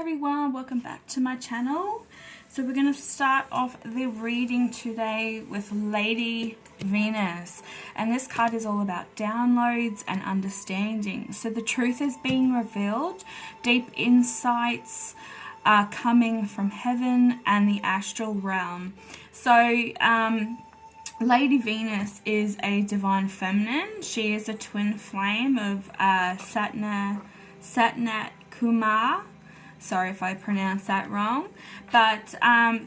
everyone, welcome back to my channel. So we're going to start off the reading today with Lady Venus, and this card is all about downloads and understanding. So the truth is being revealed, deep insights are coming from heaven and the astral realm. So Lady Venus is a divine feminine. She is a twin flame of Satnat Kumar. Sorry if I pronounced that wrong, but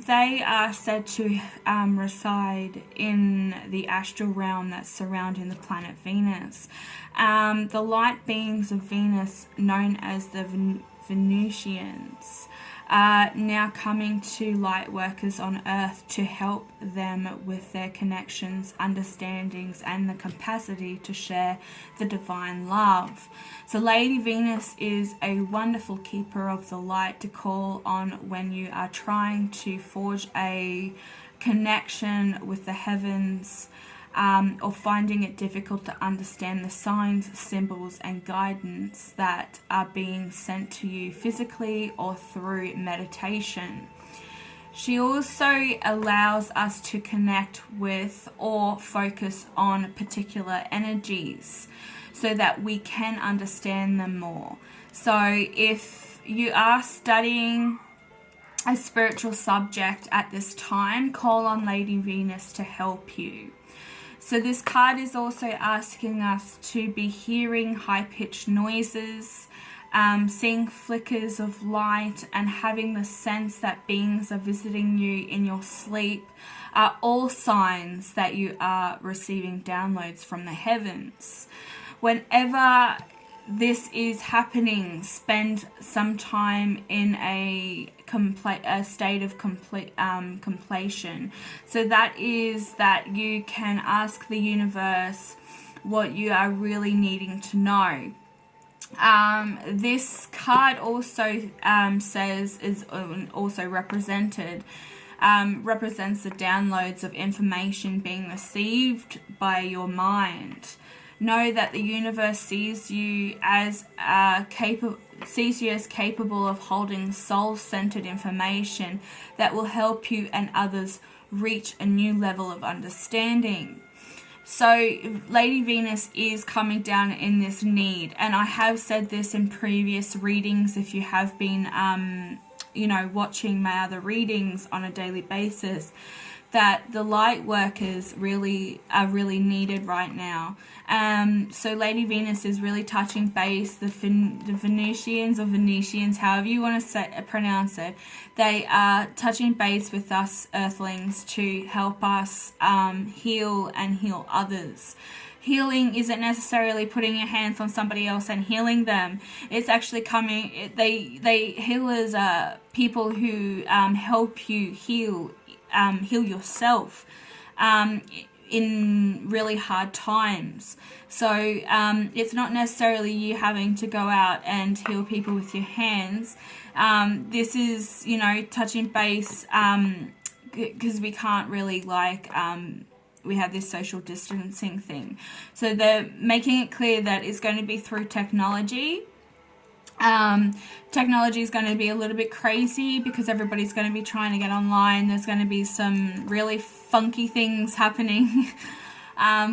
they are said to reside in the astral realm that's surrounding the planet Venus. The light beings of Venus, known as the Venusians, are now coming to light workers on Earth to help them with their connections, understandings, and the capacity to share the divine love. So Lady Venus is a wonderful keeper of the light to call on when you are trying to forge a connection with the heavens, or finding it difficult to understand the signs, symbols, and guidance that are being sent to you physically or through meditation. She also allows us to connect with or focus on particular energies so that we can understand them more. So if you are studying a spiritual subject at this time, call on Lady Venus to help you. So this card is also asking us to be hearing high-pitched noises, seeing flickers of light, and having the sense that beings are visiting you in your sleep are all signs that you are receiving downloads from the heavens. Whenever this is happening, spend some time in a state of completion. So that is that you can ask the universe what you are really needing to know. This card also says is also represents the downloads of information being received by your mind. Know that the universe sees you as capable of holding soul-centered information that will help you and others reach a new level of understanding. So Lady Venus is coming down in this need, and I have said this in previous readings. If you have been watching my other readings on a daily basis, that the light workers are really needed right now. So Lady Venus is really touching base. The Venetians, however you want to pronounce it, they are touching base with us Earthlings to help us heal and heal others. Healing isn't necessarily putting your hands on somebody else and healing them. It's actually healers are people who help you heal yourself in really hard times. So it's not necessarily you having to go out and heal people with your hands. This is, touching base, because we can't really we have this social distancing thing. So they're making it clear that it's going to be through technology. Technology is going to be a little bit crazy because everybody's going to be trying to get online. There's going to be some really funky things happening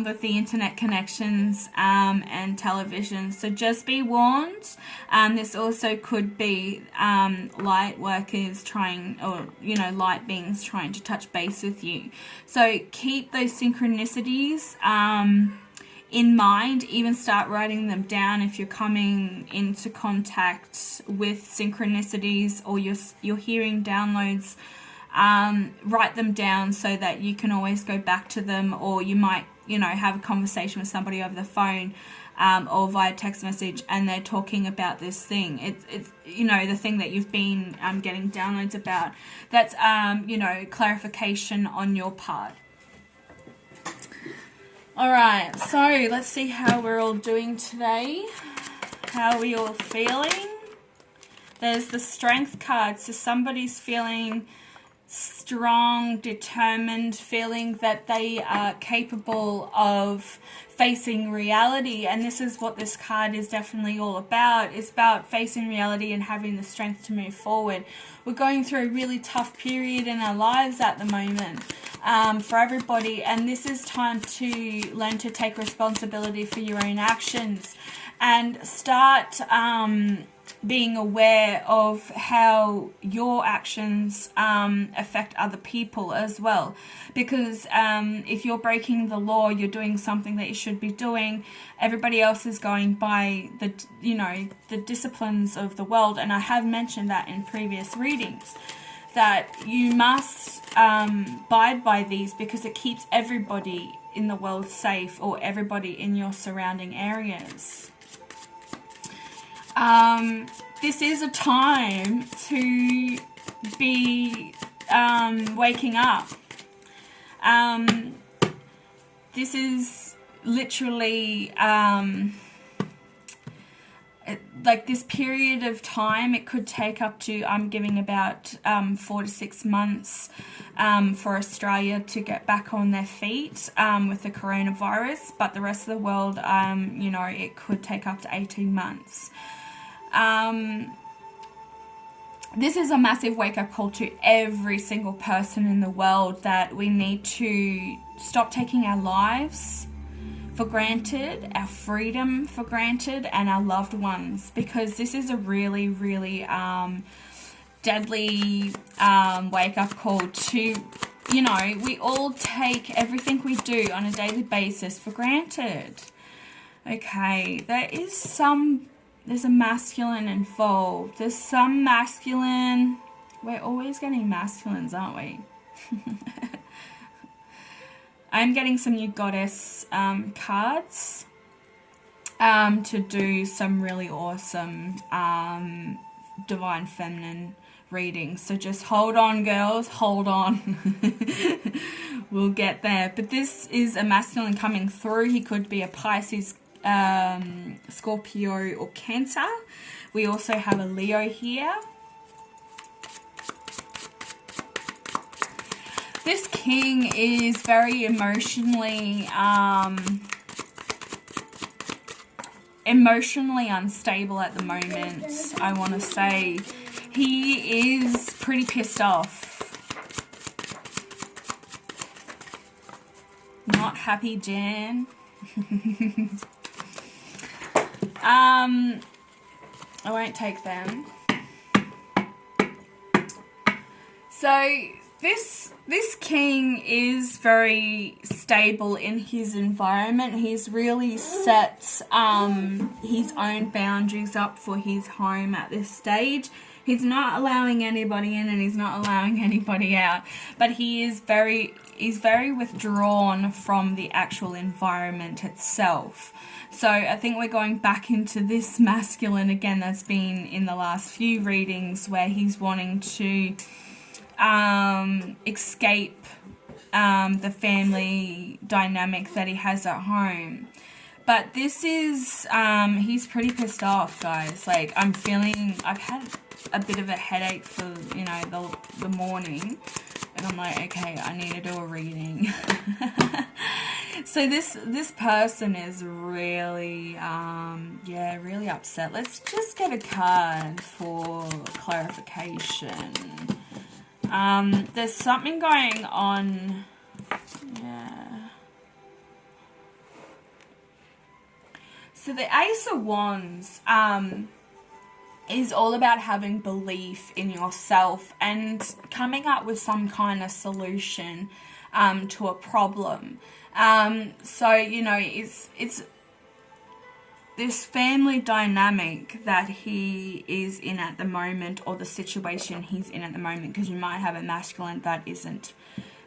with the internet connections and television. So just be warned. This also could be light workers light beings trying to touch base with you. So keep those synchronicities in mind. Even start writing them down if you're coming into contact with synchronicities or you're hearing downloads. Write them down so that you can always go back to them, or you might have a conversation with somebody over the phone or via text message, and they're talking about this thing. It's the thing that you've been getting downloads about. That's clarification on your part. Alright, so let's see how we're all doing today. How are we all feeling? There's the Strength card, so somebody's feeling strong, determined feeling that they are capable of facing reality. And this is what this card is definitely all about. It's about facing reality and having the strength to move forward. We're going through a really tough period in our lives at the moment, for everybody, and this is time to learn to take responsibility for your own actions and start being aware of how your actions affect other people as well. Because if you're breaking the law, you're doing something that you should be doing, everybody else is going by the, you know, the disciplines of the world. And I have mentioned that in previous readings, that you must abide by these because it keeps everybody in the world safe, or everybody in your surrounding areas. This is a time to be waking up. This is literally like this period of time. It could take up to, I'm giving about 4 to 6 months for Australia to get back on their feet with the coronavirus, but the rest of the world, you know, it could take up to 18 months. This is a massive wake-up call to every single person in the world that we need to stop taking our lives for granted, our freedom for granted, and our loved ones, because this is a really, really deadly wake-up call to, you know, we all take everything we do on a daily basis for granted. Okay, there's a masculine involved. There's some masculine. We're always getting masculines, aren't we? I'm getting some new goddess cards to do some really awesome divine feminine readings. So just hold on, girls. Hold on. We'll get there. But this is a masculine coming through. He could be a Pisces, Scorpio, or Cancer. We also have a Leo here. This king is very emotionally unstable at the moment. I want to say he is pretty pissed off. Not happy, Jan. I won't take them. So this king is very stable in his environment. He's really set his own boundaries up for his home at this stage. He's not allowing anybody in and he's not allowing anybody out. But he's very withdrawn from the actual environment itself. So I think we're going back into this masculine again that's been in the last few readings, where he's wanting to escape the family dynamic that he has at home. But this is, he's pretty pissed off, guys. Like, I've had a bit of a headache for, you know, the morning. And I'm like, okay, I need to do a reading. So this person is really, really upset. Let's just get a card for clarification. There's something going on. Yeah. So the Ace of Wands is all about having belief in yourself and coming up with some kind of solution to a problem. So, you know, it's this family dynamic that he is in at the moment, or the situation he's in at the moment, because you might have a masculine that isn't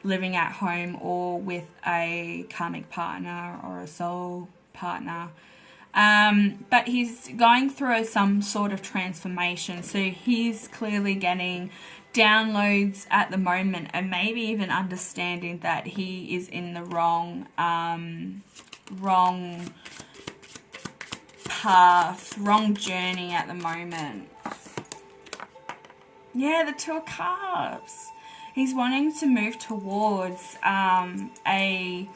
living at home or with a karmic partner or a soul partner. But he's going through some sort of transformation. So he's clearly getting downloads at the moment, and maybe even understanding that he is in the wrong path, wrong journey at the moment. Yeah, the Two of Cups. He's wanting to move towards a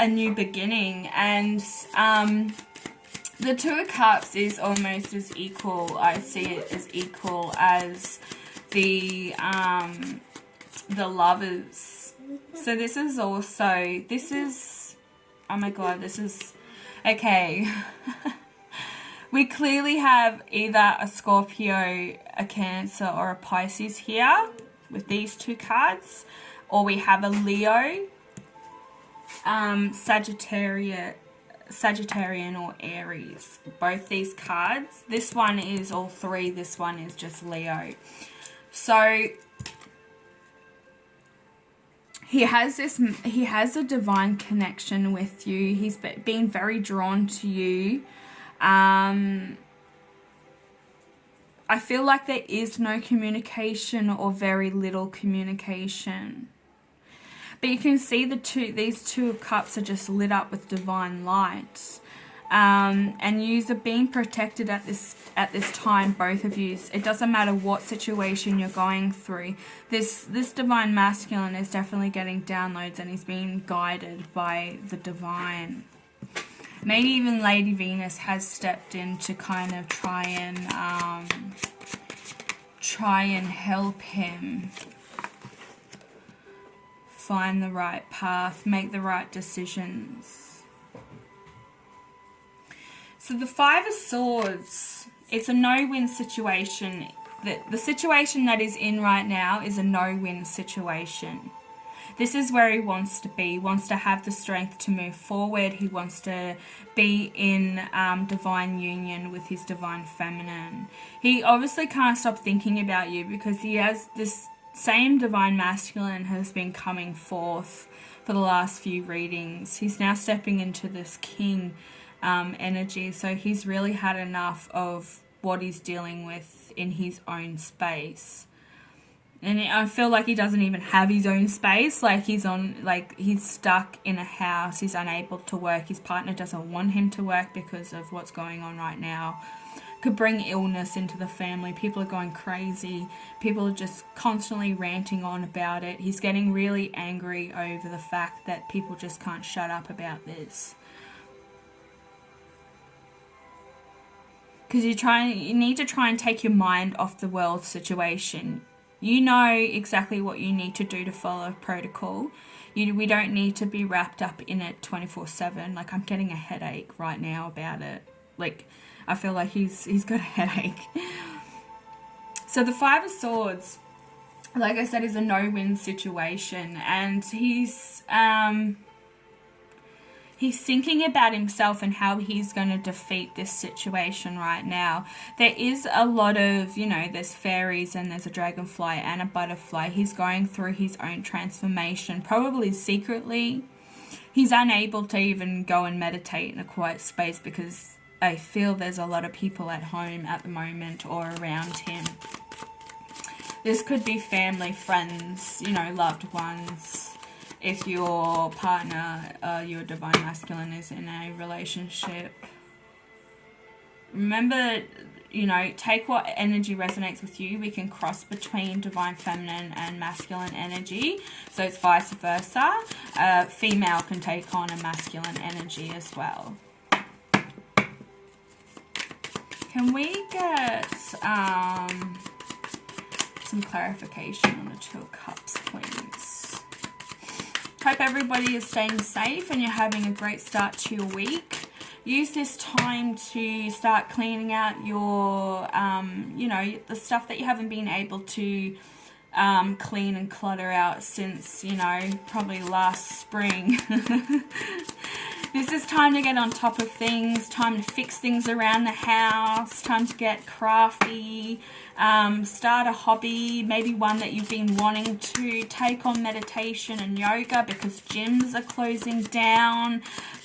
new beginning, and the Two of Cups is almost as equal. I see it as equal as the Lovers. So this is also, this is, oh my god, this is, okay. We clearly have either a Scorpio, a Cancer, or a Pisces here with these two cards, or we have a Leo, Sagittarian or Aries. Both these cards. This one is all three. This one is just Leo. So he has a divine connection with you. He's been very drawn to you. I feel like there is no communication or very little communication. But you can see these Two of Cups are just lit up with divine light. And you are being protected at this time, both of you. It doesn't matter what situation you're going through. This divine masculine is definitely getting downloads, and he's being guided by the divine. Maybe even Lady Venus has stepped in to kind of try and help him find the right path, make the right decisions. So the Five of Swords, it's a no-win situation. The situation that he's in right now is a no-win situation. This is where he wants to be. He wants to have the strength to move forward. He wants to be in divine union with his divine feminine. He obviously can't stop thinking about you, because he has this same divine masculine has been coming forth for the last few readings. He's now stepping into this king energy. So he's really had enough of what he's dealing with in his own space. And I feel like he doesn't even have his own space. Like he's stuck in a house. He's unable to work. His partner doesn't want him to work because of what's going on right now. Could bring illness into the family. People are going crazy. People are just constantly ranting on about it. He's getting really angry over the fact that people just can't shut up about this. Because you need to try and take your mind off the world situation. You know exactly what you need to do to follow protocol. We don't need to be wrapped up in it 24/7. Like, I'm getting a headache right now about it. Like, I feel like he's got a headache. So the Five of Swords, like I said, is a no-win situation, and he's thinking about himself and how he's going to defeat this situation right now. There is a lot of, there's fairies and there's a dragonfly and a butterfly. He's going through his own transformation, probably secretly. He's unable to even go and meditate in a quiet space because I feel there's a lot of people at home at the moment or around him. This could be family, friends, loved ones. If your partner, your divine masculine, is in a relationship, remember, take what energy resonates with you. We can cross between divine feminine and masculine energy, so it's vice versa. Female can take on a masculine energy as well. Can we get some clarification on the Two of Cups, please? Hope everybody is staying safe and you're having a great start to your week. Use this time to start cleaning out your, the stuff that you haven't been able to clean and clutter out since, probably last spring. This is time to get on top of things, time to fix things around the house, time to get crafty, start a hobby, maybe one that you've been wanting to. Take on meditation and yoga because gyms are closing down,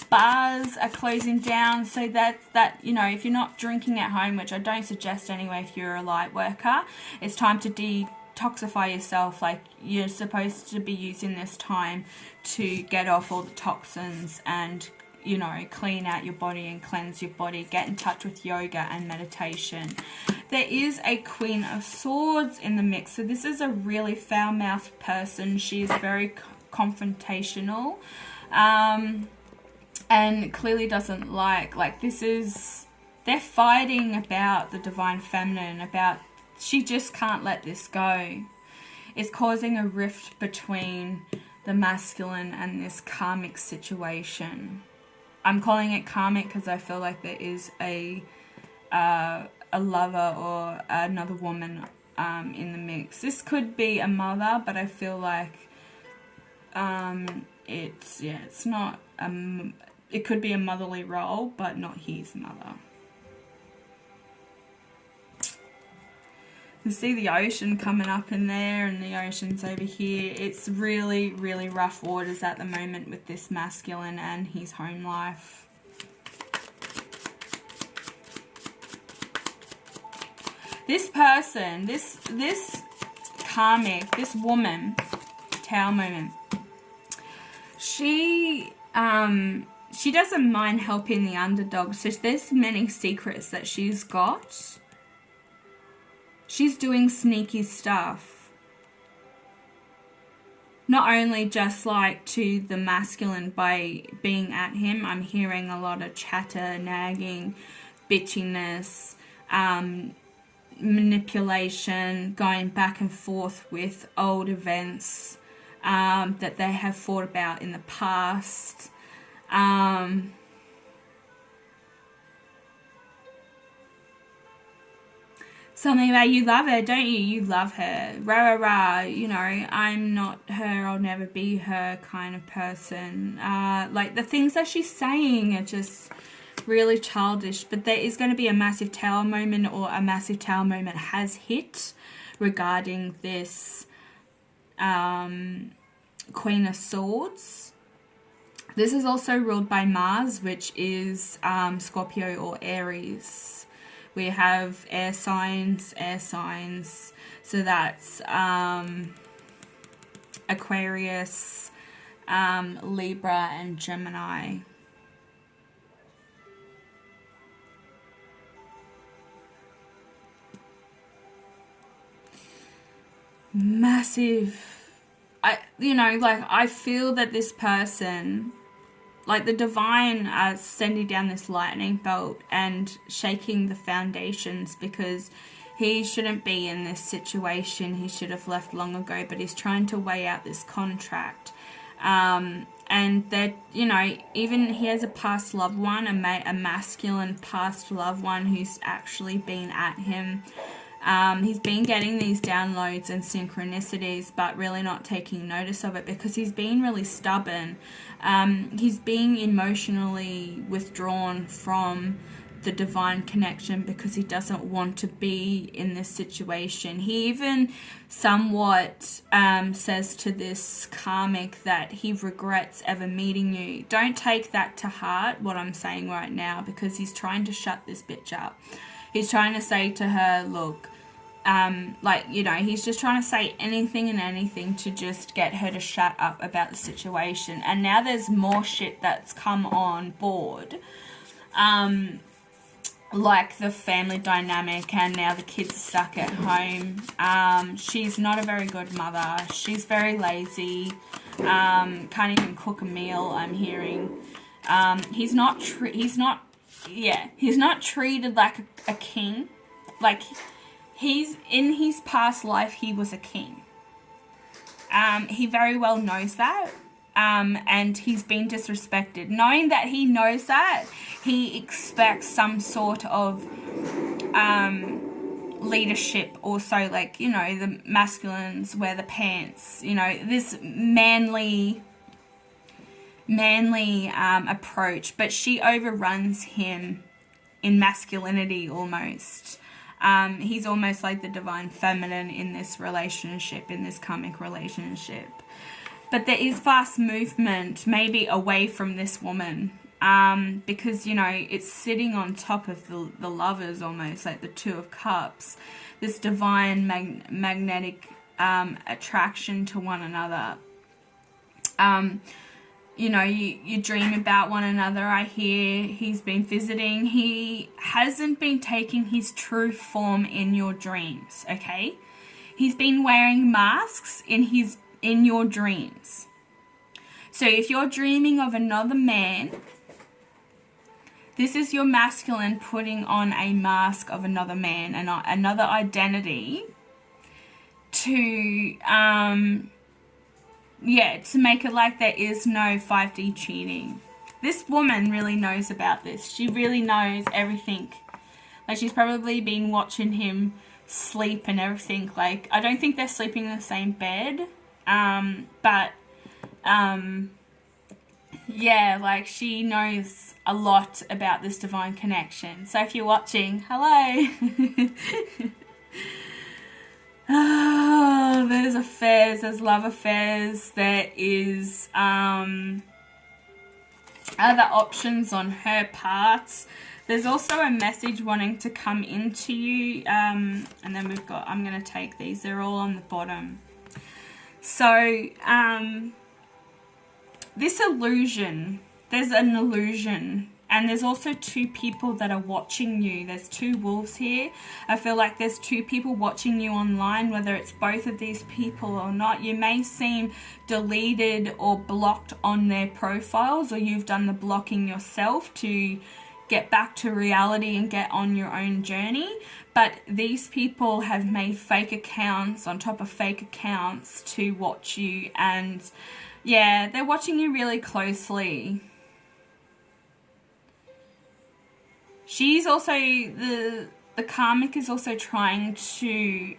bars are closing down, so that if you're not drinking at home, which I don't suggest anyway if you're a light worker, it's time to detoxify yourself. Like, you're supposed to be using this time to get off all the toxins and clean out your body and cleanse your body. Get in touch with yoga and meditation. There is a Queen of Swords in the mix. So this is a really foul-mouthed person. She is very confrontational. And clearly doesn't like this is, they're fighting about the divine feminine, about, she just can't let this go. It's causing a rift between the masculine and this karmic situation. I'm calling it karmic because I feel like there is a lover or another woman in the mix. This could be a mother, but I feel like it's not it could be a motherly role, but not his mother. You see the ocean coming up in there, and the ocean's over here. It's really, really rough waters at the moment with this masculine and his home life. This person, this karmic, this woman, Tower moment, she doesn't mind helping the underdog. So there's many secrets that she's got. She's doing sneaky stuff. Not only just like to the masculine by being at him. I'm hearing a lot of chatter, nagging, bitchiness, manipulation, going back and forth with old events that they have fought about in the past. Something about, you love her, don't you? You love her. Rah, rah, rah. You know, I'm not her, I'll never be her kind of person. Like, the things that she's saying are just really childish. But there is going to be a massive Tower moment, or a massive Tower moment has hit regarding this Queen of Swords. This is also ruled by Mars, which is Scorpio or Aries. We have air signs. So that's Aquarius, Libra, and Gemini. Massive. I feel that this person, like the divine, sending down this lightning bolt and shaking the foundations, because he shouldn't be in this situation. He should have left long ago, but he's trying to weigh out this contract. And that, even he has a past loved one, a masculine past loved one who's actually been at him. He's been getting these downloads and synchronicities, but really not taking notice of it because he's been really stubborn. He's being emotionally withdrawn from the divine connection because he doesn't want to be in this situation. He even somewhat says to this karmic that he regrets ever meeting you. Don't take that to heart, what I'm saying right now, because he's trying to shut this bitch up. He's trying to say to her, look, he's just trying to say anything and anything to just get her to shut up about the situation. And now there's more shit that's come on board. Like the family dynamic, and now the kids are stuck at home. She's not a very good mother. She's very lazy. Can't even cook a meal, I'm hearing. He's not treated like a king. Like, he's in his past life, he was a king. He very well knows that. And he's been disrespected. Knowing that he knows that, he expects some sort of leadership also, like, the masculines wear the pants, this manly approach, but she overruns him in masculinity almost. He's almost like the divine feminine in this relationship, in this karmic relationship. But there is fast movement, maybe away from this woman, because, it's sitting on top of the lovers almost, like the Two of Cups, this divine magnetic attraction to one another. you know, you dream about one another. I hear he's been visiting. He hasn't been taking his true form in your dreams, okay? He's been wearing masks in your dreams. So if you're dreaming of another man, this is your masculine putting on a mask of another man and another identity to to make it like there is no 5D cheating. This woman really knows about this. She really knows everything. Like, she's probably been watching him sleep and everything. Like, I don't think they're sleeping in the same bed. Yeah, like, she knows a lot about this divine connection. So if you're watching, hello. Oh, there's affairs, there's love affairs, there is other options on her part. There's also a message wanting to come into you, and then we've got, I'm going to take these, they're all on the bottom. So, this illusion, there's an illusion, and there's also two people that are watching you. There's two wolves here. I feel like there's two people watching you online, whether it's both of these people or not. You may seem deleted or blocked on their profiles, or you've done the blocking yourself to get back to reality and get on your own journey. But these people have made fake accounts on top of fake accounts to watch you, and yeah, they're watching you really closely. She's also, the karmic is also trying to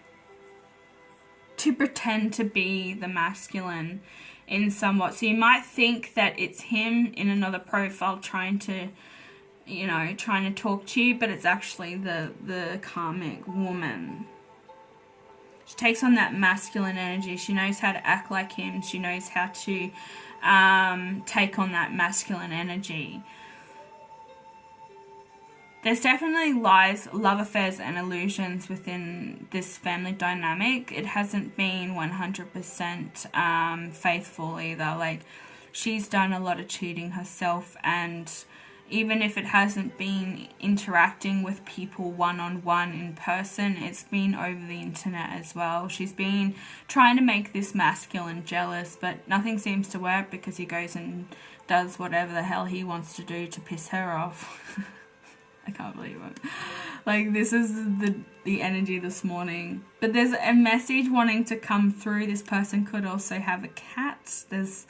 pretend to be the masculine in somewhat. So you might think that it's him in another profile trying to talk to you, but it's actually the karmic woman. She takes on that masculine energy. She knows how to act like him. She knows how to take on that masculine energy. There's definitely lies, love affairs, and illusions within this family dynamic. It hasn't been 100% faithful either. Like, she's done a lot of cheating herself, and even if it hasn't been interacting with people one-on-one in person, it's been over the internet as well. She's been trying to make this masculine jealous, but nothing seems to work because he goes and does whatever the hell he wants to do to piss her off. I can't believe it. Like, this is the energy this morning. But there's a message wanting to come through. This person could also have a cat. There's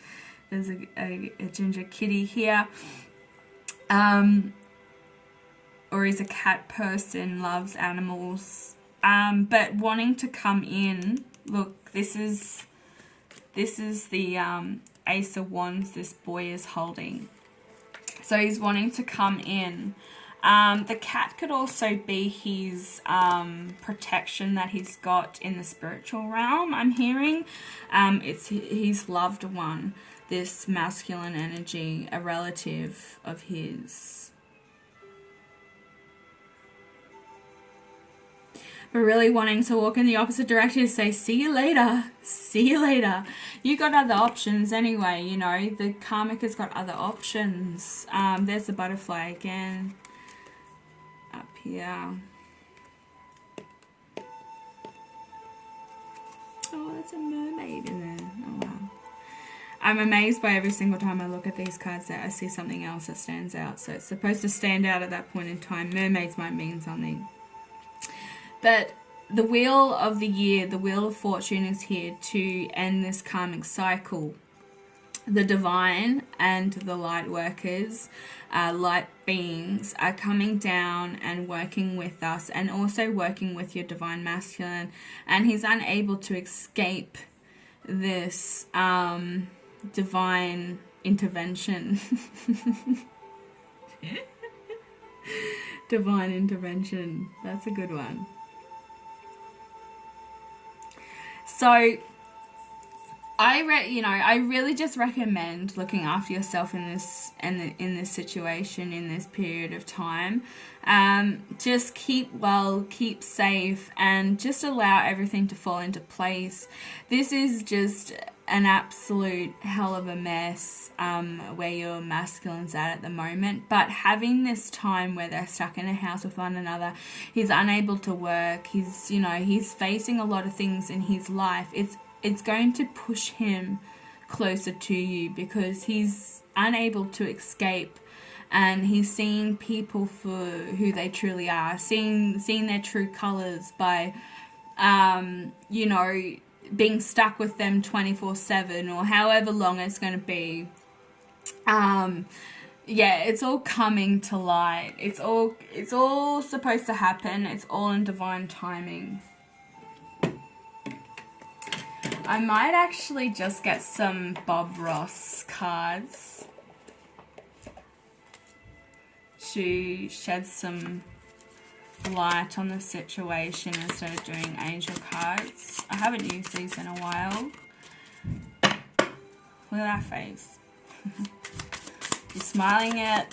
a ginger kitty here. Or is a cat person, loves animals. But wanting to come in. Look, this is the Ace of Wands this boy is holding. So he's wanting to come in. The cat could also be his protection that he's got in the spiritual realm, I'm hearing. It's his loved one, this masculine energy, a relative of his. But really wanting to walk in the opposite direction, say, see you later, see you later. You got other options anyway, you know. The karmic has got other options. There's the butterfly again. Up here. Oh, that's a mermaid in there. Oh, wow. I'm amazed by every single time I look at these cards that I see something else that stands out. So it's supposed to stand out at that point in time. Mermaids might mean something. But the wheel of the year, the wheel of fortune is here to end this karmic cycle. The divine and the light workers, light beings are coming down and working with us, and also working with your divine masculine, and he's unable to escape this divine intervention. Divine intervention, that's a good one. So I really just recommend looking after yourself in this situation, in this period of time. Just keep well, keep safe, and just allow everything to fall into place. This is just an absolute hell of a mess where your masculine's at the moment, but having this time where they're stuck in a house with one another, he's unable to work, he's, you know, he's facing a lot of things in his life. It's going to push him closer to you because he's unable to escape, and he's seeing people for who they truly are, seeing their true colors by you know, being stuck with them 24/7 or however long it's going to be. Yeah, it's all coming to light. It's all supposed to happen. It's all in divine timing. I might actually just get some Bob Ross cards to shed some light on the situation instead of doing angel cards. I haven't used these in a while. Look at that face. You're smiling it.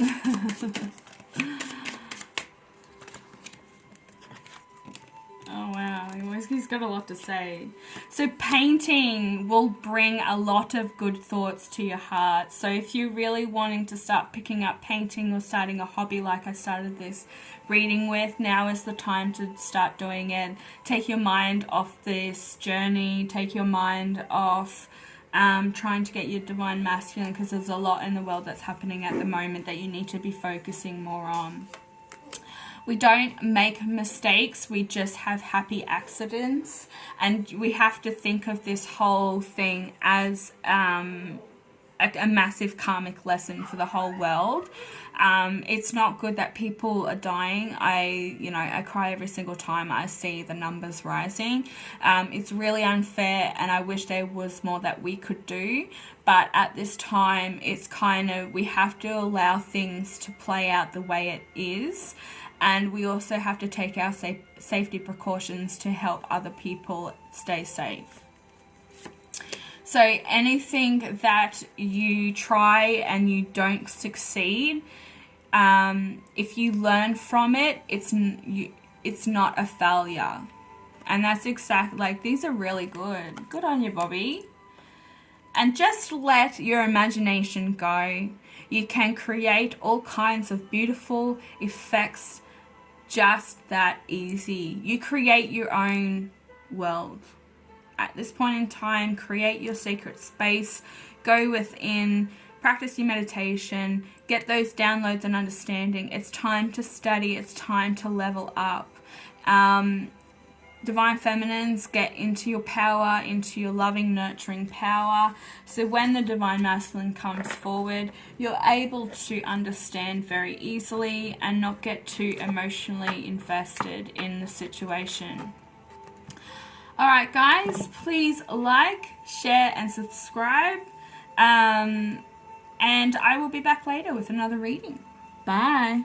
Oh wow, he's got a lot to say. So painting will bring a lot of good thoughts to your heart. So if you're really wanting to start picking up painting or starting a hobby like I started this reading with, now is the time to start doing it. Take your mind off this journey. Take your mind off trying to get your divine masculine, because there's a lot in the world that's happening at the moment that you need to be focusing more on. We don't make mistakes, we just have happy accidents, and we have to think of this whole thing as a massive karmic lesson for the whole world. It's not good that people are dying. I cry every single time I see the numbers rising. It's really unfair, and I wish there was more that we could do. But at this time, it's kind of, we have to allow things to play out the way it is. And we also have to take our safety precautions to help other people stay safe. So anything that you try and you don't succeed, if you learn from it, it's not a failure. And that's exactly, like, these are really good. Good on you, Bobby. And just let your imagination go. You can create all kinds of beautiful effects just that easy. You create your own world. At this point in time, create your secret space, go within, practice your meditation, get those downloads and understanding. It's time to study, it's time to level up. Divine Feminines, get into your power, into your loving, nurturing power. So when the Divine Masculine comes forward, you're able to understand very easily and not get too emotionally invested in the situation. Alright guys, please like, share and subscribe. And I will be back later with another reading. Bye.